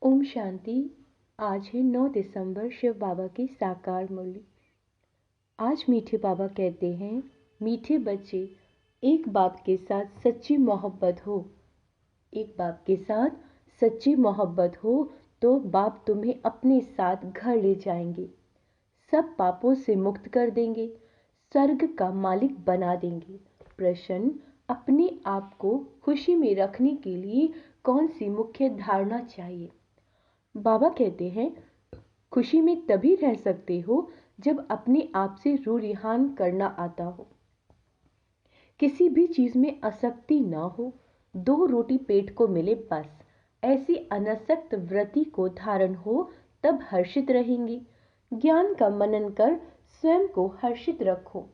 ओम शांति। आज है 9 दिसंबर, शिव बाबा की साकार मुरली। आज मीठे बाबा कहते हैं, मीठे बच्चे, एक बाप के साथ सच्ची मोहब्बत हो। एक बाप के साथ सच्ची मोहब्बत हो तो बाप तुम्हें अपने साथ घर ले जाएंगे, सब पापों से मुक्त कर देंगे, स्वर्ग का मालिक बना देंगे। प्रश्न, अपने आप को खुशी में रखने के लिए कौन सी मुख्य धारणा चाहिए? बाबा कहते हैं, खुशी में तभी रह सकते हो जब अपने आप से रूरिहान करना आता हो, किसी भी चीज में आसक्ति ना हो, 2 रोटी पेट को मिले बस, ऐसी अनासक्त वृत्ति को धारण हो, तब हर्षित रहेंगे। ज्ञान का मनन कर स्वयं को हर्षित रखो।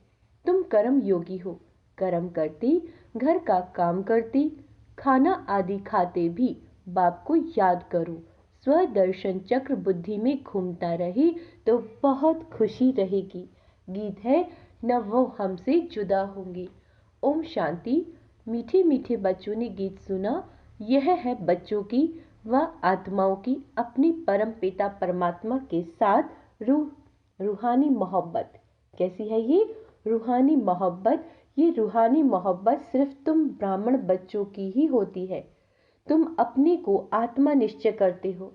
तुम कर्म योगी हो, कर्म करती, घर का काम करती, खाना आदि खाते भी बाप को याद करो। स्वदर्शन चक्र बुद्धि में घूमता रहे तो बहुत खुशी रहेगी। गीत है, न वो हमसे जुदा होंगे। ओम शांति। मीठे मीठे बच्चों ने गीत सुना। यह है बच्चों की व आत्माओं की अपनी परम पिता परमात्मा के साथ रूहानी मोहब्बत। कैसी है ये रूहानी मोहब्बत? ये रूहानी मोहब्बत सिर्फ तुम ब्राह्मण बच्चों की ही होती है। तुम अपने को आत्मा निश्चय करते हो,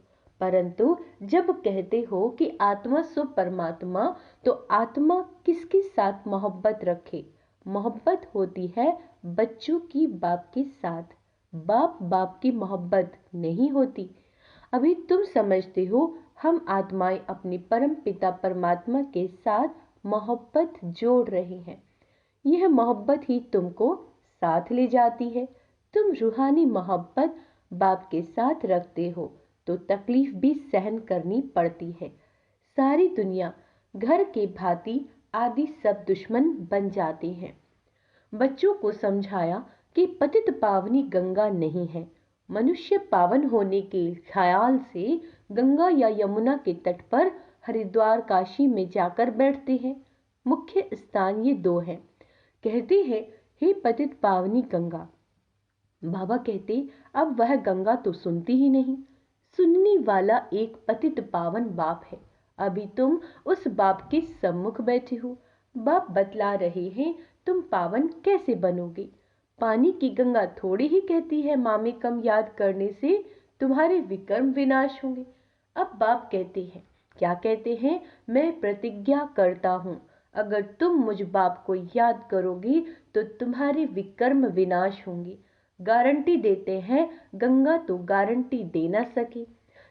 परंतु जब कहते हो कि आत्मा सो परमात्मा, तो आत्मा किसके साथ मोहब्बत रखे? मोहब्बत होती है बच्चों की बाप के साथ। बाप बाप की मोहब्बत नहीं होती। अभी तुम समझते हो हम आत्माएं अपने परम पिता परमात्मा के साथ मोहब्बत जोड़ रही हैं। यह मोहब्बत ही तुमको साथ ले जाती है। तुम रूहानी मोहब्बत बाप के साथ रखते हो तो तकलीफ भी सहन करनी पड़ती है। सारी दुनिया घर के भांति आदि सब दुश्मन बन जाते हैं। बच्चों को समझाया कि पतित पावनी गंगा नहीं है। मनुष्य पावन होने के ख्याल से गंगा या यमुना के तट पर हरिद्वार काशी में जाकर बैठते हैं। मुख्य स्थान ये 2 हैं। कहते हैं, हे पतित पावनी गंगा। बाबा कहते, अब वह गंगा तो सुनती ही नहीं। सुनने वाला एक पतित पावन बाप है। अभी तुम उस बाप के सम्मुख बैठे हो। बाप बतला रहे हैं, तुम पावन कैसे बनोगे? पानी की गंगा थोड़ी ही कहती है मामे कम याद करने से तुम्हारे विकर्म विनाश होंगे। अब बाप कहते हैं, क्या कहते हैं? मैं प्रतिज्ञा करता हूं, अगर तुम मुझ बाप को याद करोगी तो तुम्हारे विकर्म विनाश होंगे। गारंटी देते हैं, गंगा तो गारंटी दे ना सके।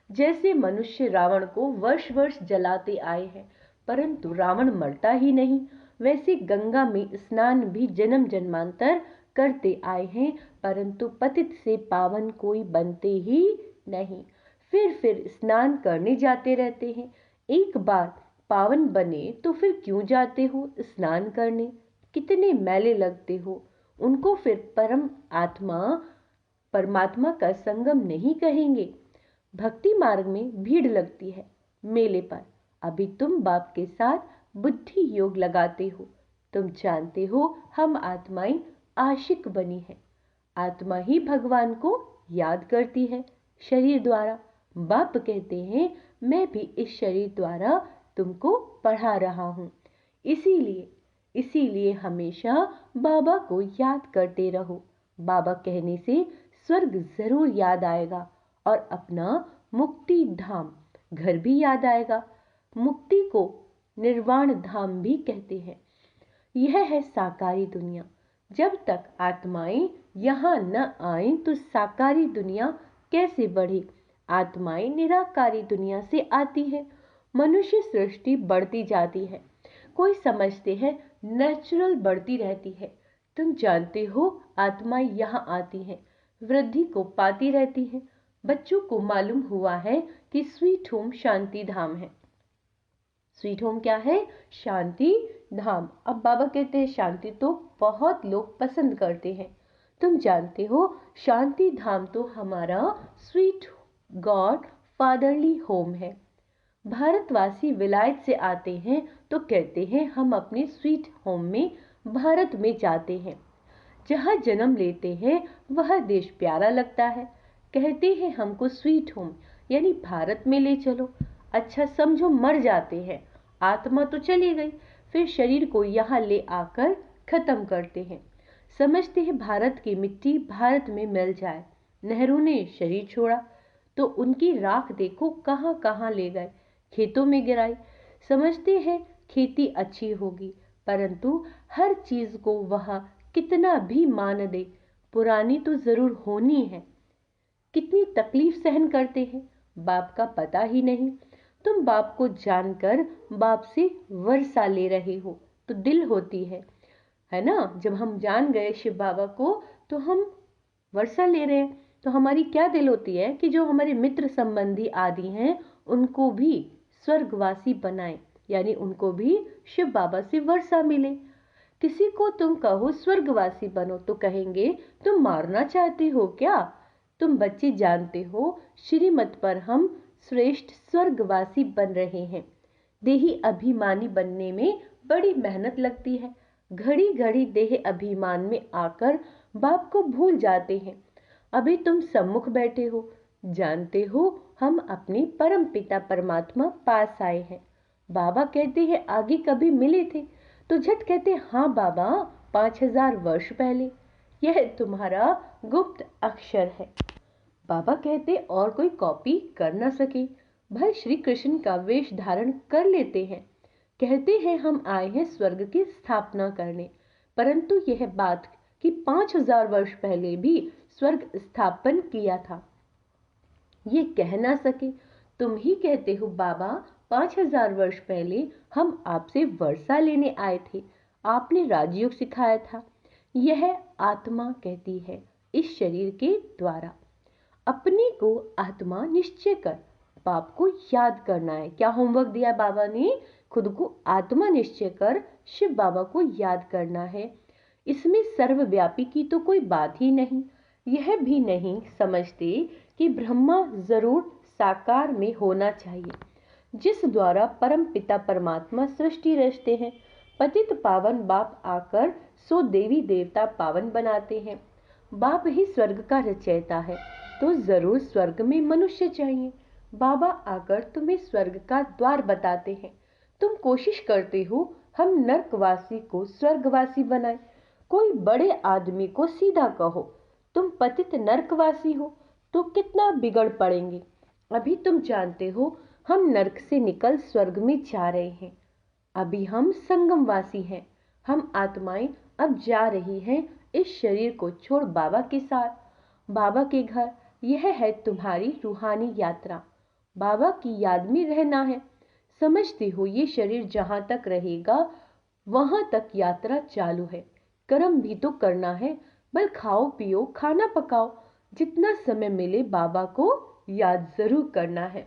जैसे मनुष्य रावण को वर्ष वर्ष जलाते आए हैं, परंतु रावण मरता ही नहीं, वैसे गंगा में स्नान भी जन्म जन्मांतर करते आए हैं, परंतु पतित से पावन कोई बनते ही नहीं। फिर स्नान करने जाते रहते हैं। एक बार पावन बने तो फिर क्यों जाते हो स्नान करने? कितने मैले लगते हो। उनको फिर परम आत्मा परमात्मा का संगम नहीं कहेंगे। भक्ति मार्ग में भीड़ लगती है मेले पर। अभी तुम बाप के साथ बुद्धि योग लगाते हो। तुम जानते हो हम आत्माएं आशिक बनी है। आत्मा ही भगवान को याद करती है शरीर द्वारा। बाप कहते हैं, मैं भी इस शरीर द्वारा तुमको पढ़ा रहा हूं। इसीलिए हमेशा बाबा को याद करते रहो। बाबा कहने से स्वर्ग जरूर याद आएगा और अपना मुक्ति धाम घर भी याद आएगा। मुक्ति को निर्वाण धाम भी कहते हैं। यह है साकारी दुनिया। जब तक आत्माएं यहां न आए तो साकारी दुनिया कैसे बढ़े? आत्माएं निराकारी दुनिया से आती है। मनुष्य सृष्टि बढ़ती जाती है। कोई समझते हैं नेचुरल बढ़ती रहती है। तुम जानते हो आत्माएं यहाँ आती हैं, वृद्धि को पाती रहती हैं। बच्चों को मालूम हुआ है कि स्वीट होम शांति धाम है। स्वीट होम क्या है? शांति धाम। अब बाबा कहते हैं शांति तो बहुत लोग पसंद करते हैं। तुम जानते हो शांति धाम तो हमारा स्वीट गॉड फादरली होम है। भारतवासी विलायत से आते हैं तो कहते हैं हम अपने स्वीट होम में भारत में जाते हैं। जहाँ जन्म लेते हैं वह देश प्यारा लगता है। कहते हैं हमको स्वीट होम यानी भारत में ले चलो। अच्छा समझो मर जाते हैं, आत्मा तो चली गई, फिर शरीर को यहाँ ले आकर खत्म करते हैं। समझते हैं भारत की मिट्टी भारत में मिल जाए। नेहरू ने शरीर छोड़ा तो उनकी राख देखो कहाँ कहाँ ले गए, खेतों में गिराई। समझते हैं खेती अच्छी होगी, परंतु हर चीज को वह कितना भी मान दे, पुरानी तो जरूर होनी है। कितनी तकलीफ सहन करते हैं, बाप का पता ही नहीं। तुम बाप को जानकर बाप से वर्षा ले रहे हो तो दिल होती है ना। जब हम जान गए शिव बाबा को तो हम वर्षा ले रहे हैं, तो हमारी क्या दिल होती है कि जो हमारे मित्र संबंधी आदि हैं उनको भी स्वर्गवासी बनाएं, यानी उनको भी शिव बाबा से वर्षा मिले। किसी को तुम कहो स्वर्गवासी बनो तो कहेंगे तुम मारना चाहते हो क्या। तुम बच्चे जानते हो श्रीमत पर हम श्रेष्ठ स्वर्गवासी बन रहे हैं। देही अभिमानी बनने में बड़ी मेहनत लगती है। घड़ी घड़ी देह अभिमान में आकर बाप को भूल जाते हैं। अभी तुम सम्मुख बैठे हो, जानते हो हम अपने परम पिता परमात्मा पास आए हैं। बाबा कहते हैं आगे कभी मिले थे, तो झट कहते हाँ बाबा 5000 वर्ष पहले। यह तुम्हारा गुप्त अक्षर है। बाबा कहते और कोई कॉपी कर ना सके। भाई श्री कृष्ण का वेश धारण कर लेते हैं। कहते हैं हम आए हैं स्वर्ग की स्थापना करने, परंतु यह बात कि 5000 वर्ष पहले भी स्वर्ग स्थापन किया था, ये कह ना सके। तुम ही कहते हो बाबा 5000 वर्ष पहले हम आपसे वर्षा लेने आए थे, आपने राजयोग सिखाया था। यह आत्मा कहती है इस शरीर के द्वारा। अपने को आत्मा निश्चय कर बाप को याद करना है। क्या होमवर्क दिया बाबा ने, खुद को आत्मा निश्चय कर शिव बाबा को याद करना है। इसमें सर्वव्यापी की तो कोई बात ही नहीं। यह भी नहीं समझते कि ब्रह्मा जरूर साकार में होना चाहिए, जिस द्वारा परम पिता परमात्मा सृष्टि रचते हैं। पतित पावन बाप आकर सो देवी देवता पावन बनाते हैं। बाप ही स्वर्ग का रचयिता है, तो जरूर स्वर्ग में मनुष्य चाहिए। बाबा आकर तुम्हें स्वर्ग का द्वार बताते हैं। तुम कोशिश करते हो हम नरकवासी को स्वर्गवासी बनाए। कोई बड़े आदमी को सीधा कहो तुम पतित नरकवासी हो तो कितना बिगड़ पड़ेंगे। अभी तुम जानते हो हम नरक से निकल स्वर्ग में जा रहे हैं। अभी हम संगमवासी हैं। हम आत्माएं अब जा रही हैं इस शरीर को छोड़ बाबा के साथ, बाबा के घर। यह है तुम्हारी रूहानी यात्रा। बाबा की याद में रहना है। समझते हो ये शरीर जहां तक रहेगा वहां तक यात्रा चालू है। कर्म भी तो करना है, बल खाओ पियो खाना पकाओ। जितना समय मिले बाबा को याद जरूर करना है।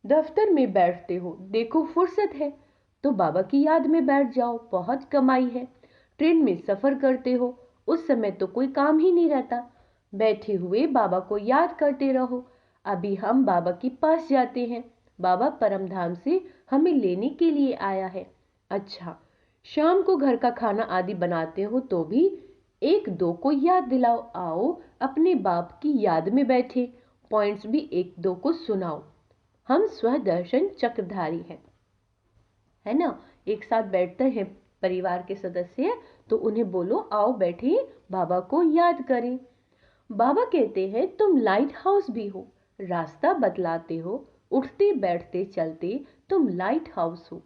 दफ्तर में बैठते हो, देखो फुर्सत है तो बाबा की याद में बैठ जाओ, बहुत कमाई है। ट्रेन में सफर करते हो, उस समय तो कोई काम ही नहीं रहता, बैठे हुए बाबा को याद करते रहो। अभी हम बाबा के पास जाते हैं, बाबा परमधाम से हमें लेने के लिए आया है। अच्छा, शाम को घर का खाना आदि बनाते हो तो भी एक दो को याद दिलाओ। आओ अपने बाप की याद में बैठे, पॉइंट्स भी एक दो को सुनाओ। हम स्वदर्शन चक्रधारी हैं, है ना। एक साथ बैठते हैं परिवार के सदस्य, तो उन्हें बोलो आओ बैठे बाबा को याद करें। बाबा कहते हैं तुम लाइट हाउस भी हो, रास्ता बतलाते हो, उठते बैठते चलते तुम लाइट हाउस हो।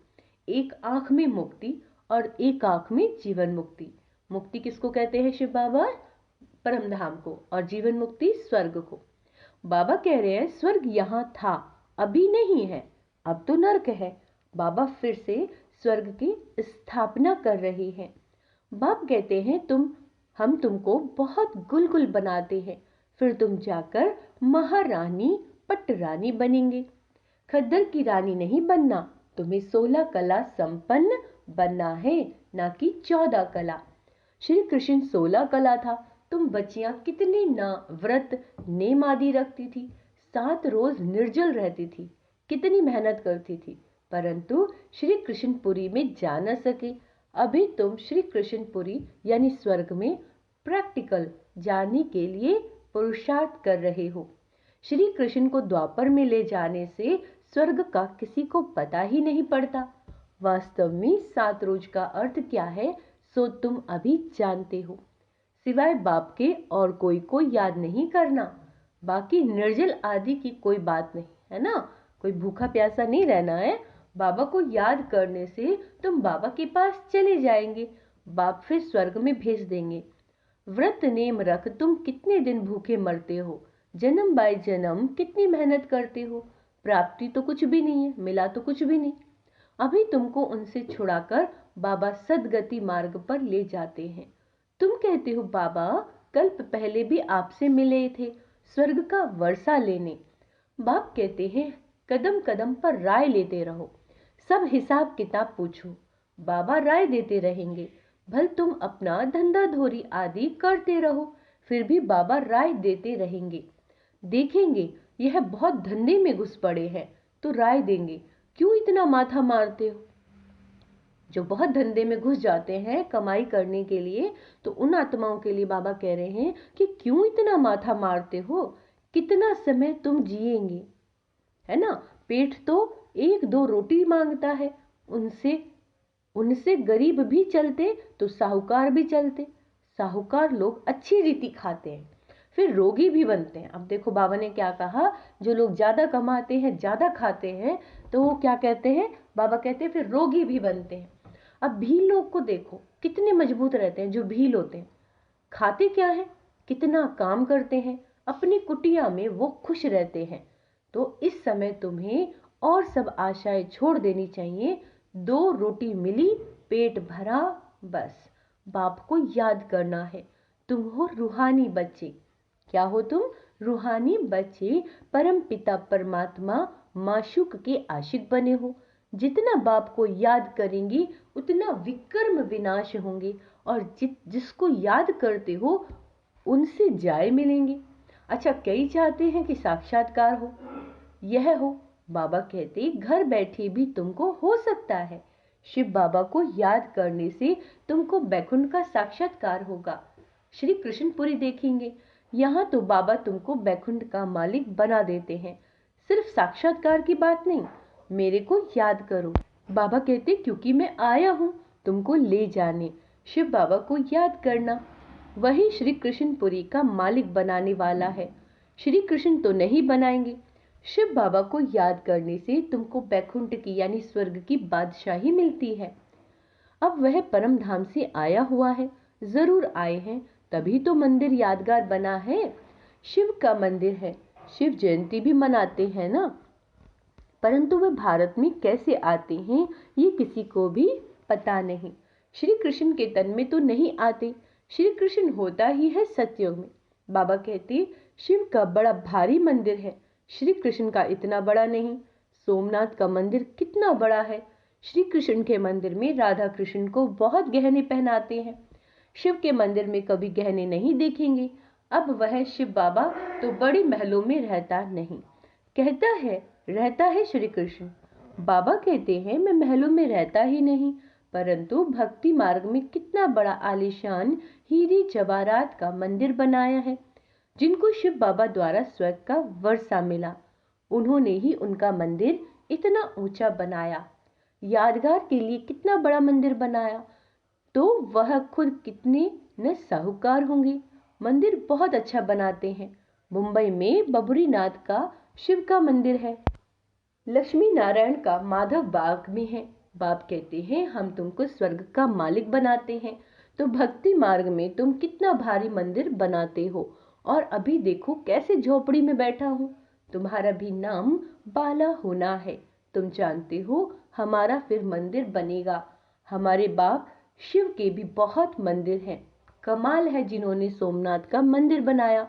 एक आंख में मुक्ति और एक आंख में जीवन मुक्ति। मुक्ति किसको कहते हैं शिव बाबा, परमधाम को, और जीवन मुक्ति स्वर्ग को। बाबा कह रहे हैं स्वर्ग यहाँ था, अभी नहीं है, अब तो नर्क है। बाबा फिर से स्वर्ग की स्थापना कर रहे हैं। बाप कहते हैं हम तुमको बहुत गुलगुल बनाते हैं, फिर तुम जाकर महारानी पटरानी बनेंगे। खद्दर की रानी नहीं बनना, तुम्हें 16 कला संपन्न बनना है, ना कि 14 कला। श्री कृष्ण 16 कला था। तुम बच्चियां कितने ना व्रत नेम आदि रखती थी, 7 रोज निर्जल रहती थी, कितनी मेहनत करती थी, परंतु श्री कृष्णपुरी में जा न सके। अभी तुम श्री कृष्णपुरी यानी स्वर्ग में प्रैक्टिकल जाने के लिए पुरुषार्थ कर रहे हो। श्री कृष्ण को द्वापर में ले जाने से स्वर्ग का किसी को पता ही नहीं पड़ता। वास्तव में 7 रोज का अर्थ क्या है सो तुम अभी जानते हो। सिवाय बाप के और कोई को याद नहीं करना। बाकी निर्जल आदि की कोई बात नहीं है ना, कोई भूखा प्यासा नहीं रहना है। बाबा को याद करने से तुम बाबा के पास चले जाएंगे, बाप फिर स्वर्ग में भेज देंगे। व्रत नेम रख तुम कितने दिन भूखे मरते हो, जन्म बाय जन्म कितनी मेहनत करते हो, प्राप्ति तो कुछ भी नहीं है, मिला तो कुछ भी नहीं। अभी तुमको उनसे छुड़ाकर बाबा सदगति मार्ग पर ले जाते हैं। तुम कहते हो बाबा कल्प पहले भी आपसे मिले थे स्वर्ग का वर्षा लेने। बाप कहते हैं कदम कदम पर राय लेते रहो, सब हिसाब किताब पूछो। बाबा राय देते रहेंगे, भल तुम अपना धंधा धोरी आदि करते रहो, फिर भी बाबा राय देते रहेंगे। देखेंगे यह बहुत धंधे में घुस पड़े हैं तो राय देंगे, क्यों इतना माथा मारते हो। जो बहुत धंधे में घुस जाते हैं कमाई करने के लिए, तो उन आत्माओं के लिए बाबा कह रहे हैं कि क्यों इतना माथा मारते हो, कितना समय तुम जिएंगे, है ना। पेट तो 1-2 रोटी मांगता है, उनसे गरीब भी चलते तो साहूकार भी चलते। साहूकार लोग अच्छी रीति खाते हैं, फिर रोगी भी बनते हैं। अब देखो बाबा ने क्या कहा, जो लोग ज्यादा कमाते हैं ज्यादा खाते हैं तो वो क्या कहते हैं, बाबा कहते हैं फिर रोगी भी बनते हैं। अब भील लोग को देखो कितने मजबूत रहते हैं, जो भील होते हैं खाते क्या है, कितना काम करते हैं, अपनी कुटिया में वो खुश रहते हैं। तो इस समय तुम्हें और सब आशाएं छोड़ देनी चाहिए। 2 रोटी मिली, पेट भरा, बस बाप को याद करना है। तुम हो रूहानी बच्चे। क्या हो तुम, रूहानी बच्चे। परम पिता परमात्मा माशूक के आशिक बने हो। जितना बाप को याद करेंगी उतना विकर्म विनाश होंगे, और जिसको याद करते हो उनसे जाए मिलेंगे। अच्छा, कई चाहते हैं कि साक्षात्कार हो, यह हो। बाबा कहते घर बैठे भी तुमको हो सकता है। शिव बाबा को याद करने से तुमको बैकुंठ का साक्षात्कार होगा। श्री कृष्णपुरी देखेंगे, यहाँ तो बाबा तुमको बैकुंठ का मालिक बना देते हैं। सिर्फ साक्षात्कार की बात नहीं, मेरे को याद करो। बाबा कहते क्योंकि मैं आया हूँ तुमको ले जाने। शिव बाबा को याद करना, वही श्री कृष्णपुरी का मालिक बनाने वाला है। श्री कृष्ण तो नहीं बनाएंगे। शिव बाबा को याद करने से तुमको बैकुंठ की यानी स्वर्ग की बादशाही मिलती है। अब वह परम धाम से आया हुआ है, जरूर आए हैं, तभी तो मंदिर यादगार बना है। शिव का मंदिर है, शिव जयंती भी मनाते हैं ना, परंतु वे भारत में कैसे आते हैं ये किसी को भी पता नहीं। श्री कृष्ण के तन में तो नहीं आते, श्री कृष्ण होता ही है सतयुग में। बाबा कहते शिव का बड़ा भारी मंदिर है, श्री कृष्ण का इतना बड़ा नहीं। सोमनाथ का मंदिर कितना बड़ा है, श्री कृष्ण के मंदिर में राधा कृष्ण को बहुत गहने पहनाते हैं, शिव के मंदिर में कभी गहने नहीं देखेंगे। अब वह शिव बाबा तो बड़ी महलों में रहता नहीं, कहता है रहता है श्री कृष्ण। बाबा कहते हैं मैं महलों में रहता ही नहीं, परंतु भक्ति मार्ग में कितना बड़ा आलीशान हीरे जवाहरात का मंदिर बनाया है, जिनको शिव बाबा द्वारा स्वर्ग का वर्षा मिला। उन्होंने ही उनका मंदिर इतना ऊंचा बनाया, यादगार के लिए कितना बड़ा मंदिर बनाया, तो वह खुद कितने न साहूकार होंगे। मंदिर बहुत अच्छा बनाते हैं। मुंबई में बबरीनाथ का शिव का मंदिर है, लक्ष्मी नारायण का माधव बाग में है। बाप कहते हैं हम तुमको स्वर्ग का मालिक बनाते हैं, तो भक्ति मार्ग में तुम कितना भारी मंदिर बनाते हो, और अभी देखो कैसे झोपड़ी में बैठा हूँ। तुम्हारा भी नाम बाला होना है। तुम जानते हो हमारा फिर मंदिर बनेगा। हमारे बाप शिव के भी बहुत मंदिर हैं। कमाल है जिन्होंने सोमनाथ का मंदिर बनाया,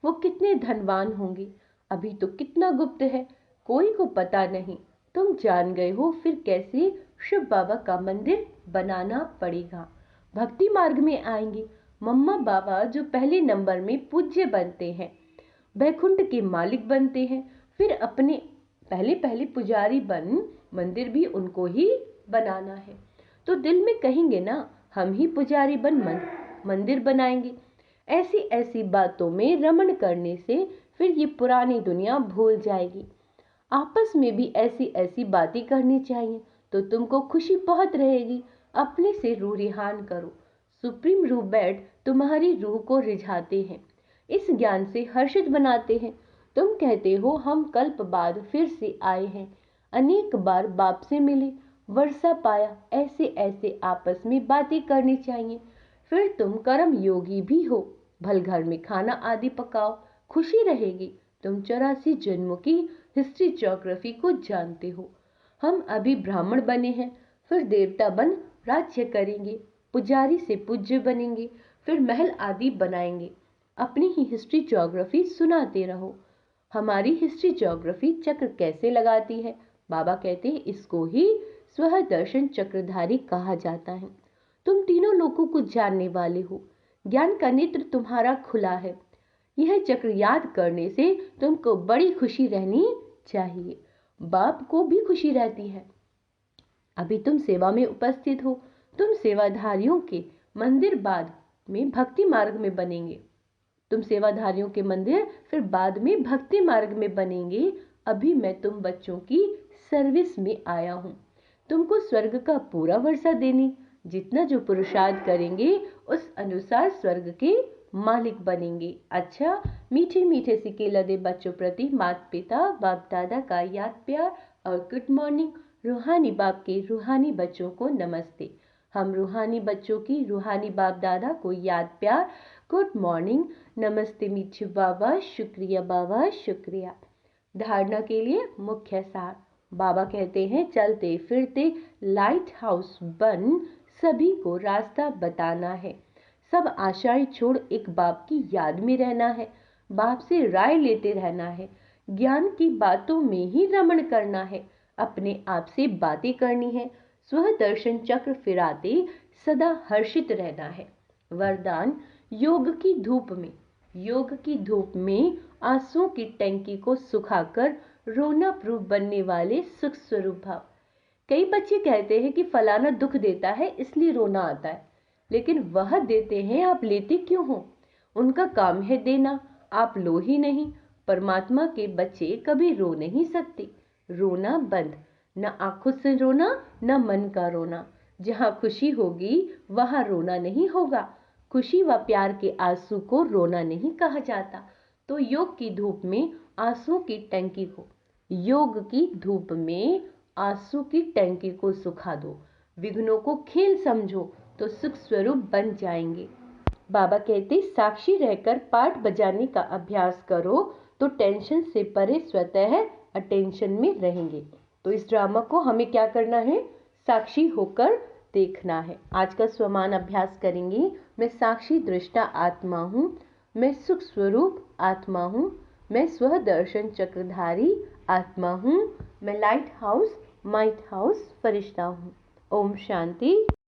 वो कितने धनवान होंगे। अभी तो कितना गुप्त है, कोई को पता नहीं। तुम जान गए हो, फिर कैसे शिव बाबा का मंदिर बनाना पड़ेगा। भक्ति मार्ग में आएंगे मम्मा बाबा, जो पहले नंबर में पूज्य बनते हैं, बैकुंठ के मालिक बनते हैं, फिर अपने पहले पहले पुजारी बन मंदिर भी उनको ही बनाना है। तो दिल में कहेंगे ना हम ही पुजारी बन मंदिर बनाएंगे। ऐसी ऐसी बातों में रमण करने से फिर ये पुरानी दुनिया भूल जाएगी। आपस में भी ऐसी ऐसी बातें करनी चाहिए तो तुमको खुशी बहुत रहेगी। अपने से रूह रिहान करो। सुप्रीम रूह बेड तुम्हारी रूह को रिझाते हैं, इस ज्ञान से हर्षित बनाते हैं। तुम कहते हो हम कल्प बाद फिर से आए हैं, अनेक बार बाप से मिले, वर्षा पाया, ऐसे ऐसे आपस में बातें करनी चाहिए। फिर तुम कर्म योगी भी हो, भल घर में खाना आदि पकाओ, खुशी रहेगी। तुम 84 जन्मों की हिस्ट्री ज्योग्राफी को जानते हो। हम अभी ब्राह्मण बने हैं, फिर देवता बन राज्य करेंगे, पुजारी से पूज्य बनेंगे, फिर महल आदि बनाएंगे। अपनी ही हिस्ट्री ज्योग्राफी सुनाते रहो। हमारी हिस्ट्री ज्योग्राफी चक्र कैसे लगाती है? बाबा कहते हैं इसको ही स्वदर्शन चक्रधारी कहा जाता है। तुम तीनों लोगों को जानने वाले हो, ज्ञान का नेत्र तुम्हारा खुला है। यह चक्र याद करने से तुमको बड़ी खुशी रहनी चाहिए। बाप को भी खुशी रहती है। अभी तुम सेवा में उपस्थित हो, तुम सेवाधारियों के मंदिर बाद में भक्ति मार्ग में बनेंगे। तुम सेवाधारियों के मंदिर फिर बाद में भक्ति मार्ग में बनेंगे। अभी मैं तुम बच्चों की सर्विस में आया हूँ, तुमको स्वर्ग का पूरा वर्षा देने। जितना जो पुरुषार्थ करेंगे उस अनुसार स्वर्ग के मालिक बनेंगे। अच्छा, मीठे मीठे सिक्के लदे बच्चों प्रति माता पिता बाप दादा का याद प्यार और गुड मॉर्निंग। रूहानी बाप के रूहानी बच्चों को नमस्ते। हम रूहानी बच्चों की रूहानी बाप दादा को याद प्यार, गुड मॉर्निंग, नमस्ते मीठे बाबा, शुक्रिया बाबा, शुक्रिया। धारणा के लिए मुख्य सार। बाबा कहते हैं चलते फिरते लाइट हाउस बन सभी को रास्ता बताना है। सब आशाएं छोड़ एक बाप की याद में रहना है, बाप से राय लेते रहना है, ज्ञान की बातों में ही रमण करना है, अपने आप से बातें करनी है, स्वदर्शन चक्र फिराते सदा हर्षित रहना है। वरदान, योग की धूप में आंसुओं की टंकी को सुखाकर रोना प्रूफ बनने वाले सुख स्वरूप भाव। कई बच्चे कहते हैं कि फलाना दुख देता है इसलिए रोना आता है, लेकिन वह देते हैं, आप लेते क्यों हो? उनका काम है देना, आप लो ही नहीं। परमात्मा के बच्चे कभी रो नहीं सकते। रोना बंद, न आंखों से रोना न मन का रोना। जहां खुशी होगी वहां रोना नहीं होगा। खुशी व प्यार के आंसू को रोना नहीं कहा जाता। तो योग की धूप में आंसू की टंकी को, योग की धूप में आंसू की टंकी को सुखा दो। विघ्नों को खेल समझो तो सुख स्वरूप बन जाएंगे। बाबा कहते साक्षी रहकर पार्ट बजाने का अभ्यास करो तो टेंशन से परे स्वतः अटेंशन में रहेंगे। तो इस ड्रामा को हमें क्या करना है? साक्षी होकर देखना है। आज का स्वमान अभ्यास करेंगे। मैं साक्षी दृष्टा आत्मा हूँ, मैं सुख स्वरूप आत्मा हूँ, मैं स्वदर्शन चक्रधारी आत्मा हूँ, मैं लाइट हाउस माइट हाउस फरिश्ता हूँ। ओम शांति।